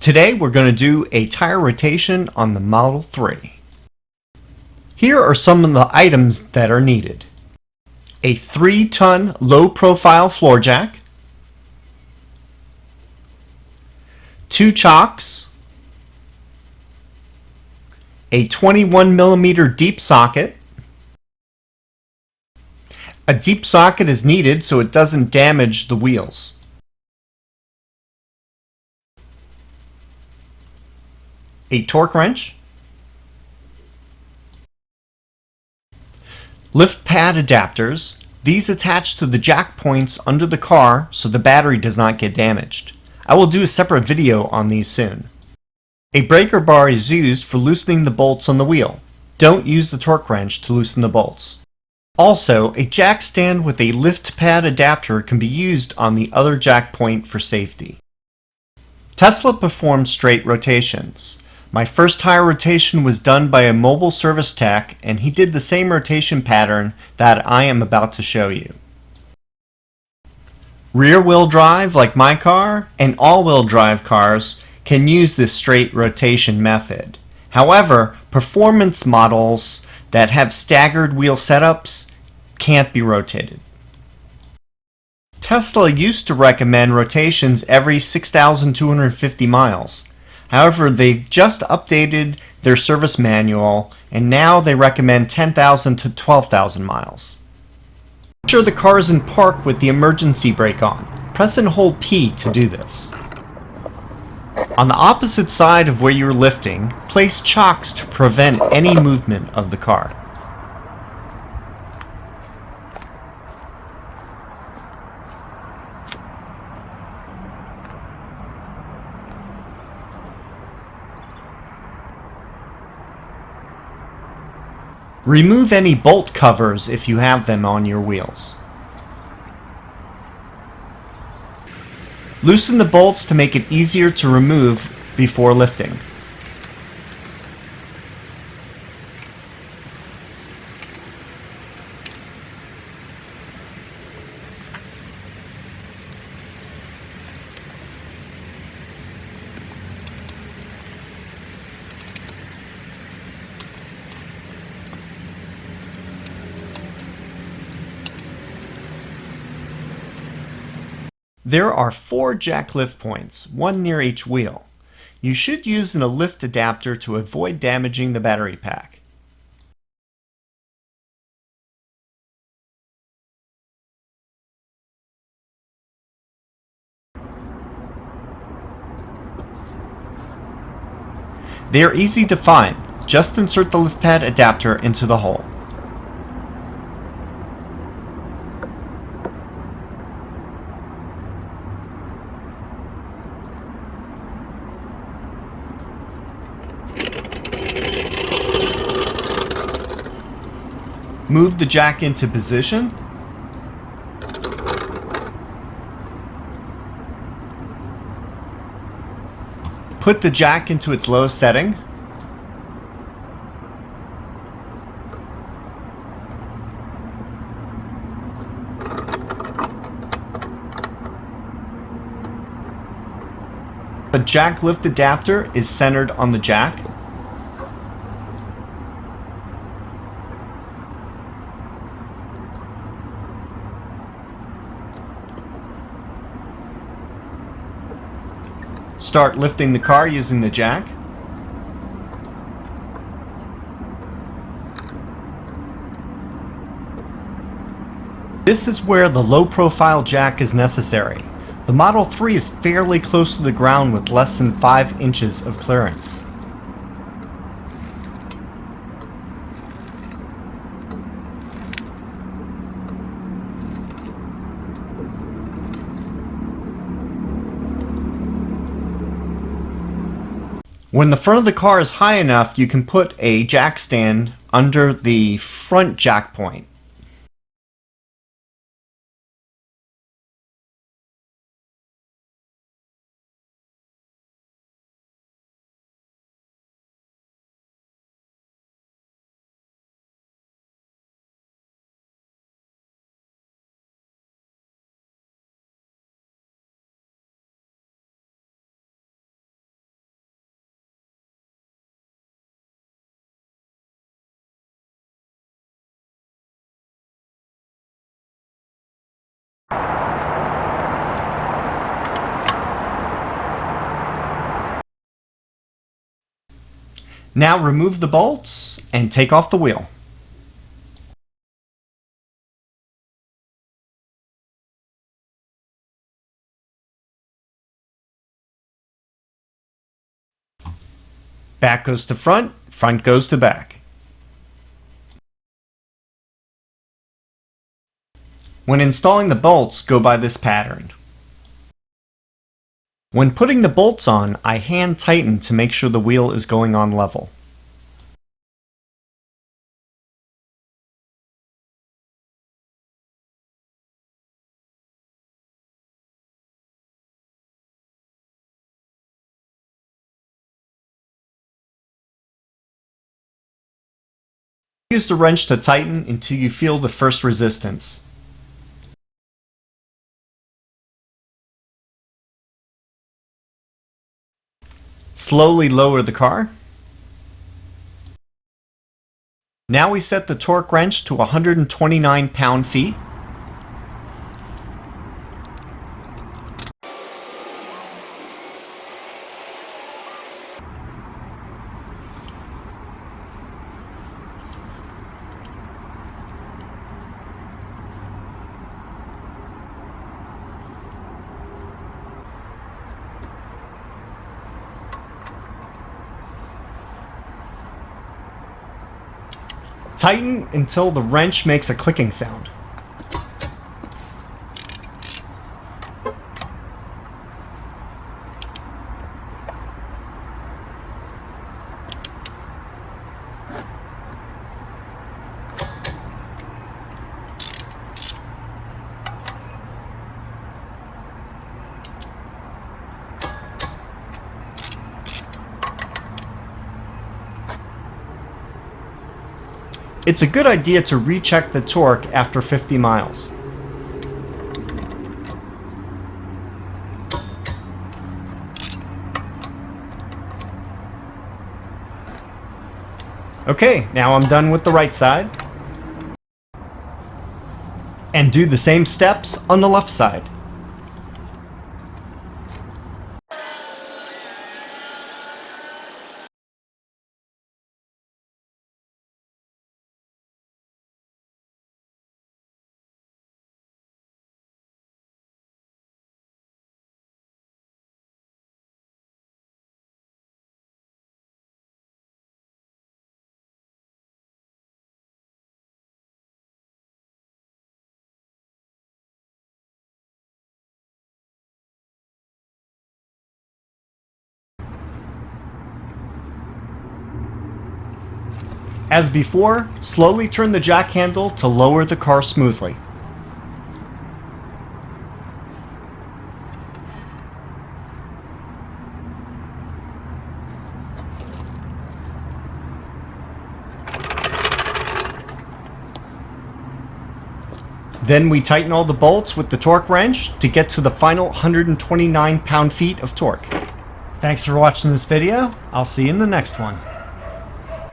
Today we're going to do a tire rotation on the Model 3. Here are some of the items that are needed. A 3-ton low-profile floor jack, 2 chocks, a 21mm deep socket. A deep socket is needed so it doesn't damage the wheels. A torque wrench, lift pad adapters. These attach to the jack points under the car so the battery does not get damaged. I will do a separate video on these soon. A breaker bar is used for loosening the bolts on the wheel. Don't use the torque wrench to loosen the bolts. Also, a jack stand with a lift pad adapter can be used on the other jack point for safety. Tesla performs straight rotations. My first tire rotation was done by a mobile service tech, and he did the same rotation pattern that I am about to show you. Rear-wheel drive, like my car, and all-wheel drive cars can use this straight rotation method. However, performance models that have staggered wheel setups can't be rotated. Tesla used to recommend rotations every 6,250 miles. However, they've just updated their service manual and now they recommend 10,000 to 12,000 miles. Make sure the car is in park with the emergency brake on. Press and hold P to do this. On the opposite side of where you're lifting, place chocks to prevent any movement of the car. Remove any bolt covers if you have them on your wheels. Loosen the bolts to make it easier to remove before lifting. There are 4 jack lift points, one near each wheel. You should use a lift adapter to avoid damaging the battery pack. They are easy to find. Just insert the lift pad adapter into the hole. Move the jack into position. Put the jack into its lowest setting. The jack lift adapter is centered on the jack. Start lifting the car using the jack. This is where the low-profile jack is necessary. The Model 3 is fairly close to the ground with less than 5 inches of clearance. When the front of the car is high enough, you can put a jack stand under the front jack point. Now remove the bolts and take off the wheel. Back goes to front, front goes to back. When installing the bolts, go by this pattern. When putting the bolts on, I hand tighten to make sure the wheel is going on level. Use the wrench to tighten until you feel the first resistance. Slowly lower the car. Now we set the torque wrench to 129 pound-feet. Tighten until the wrench makes a clicking sound. It's a good idea to recheck the torque after 50 miles. Okay, now I'm done with the right side. And do the same steps on the left side. As before, slowly turn the jack handle to lower the car smoothly. Then we tighten all the bolts with the torque wrench to get to the final 129 pound-feet of torque. Thanks for watching this video. I'll see you in the next one.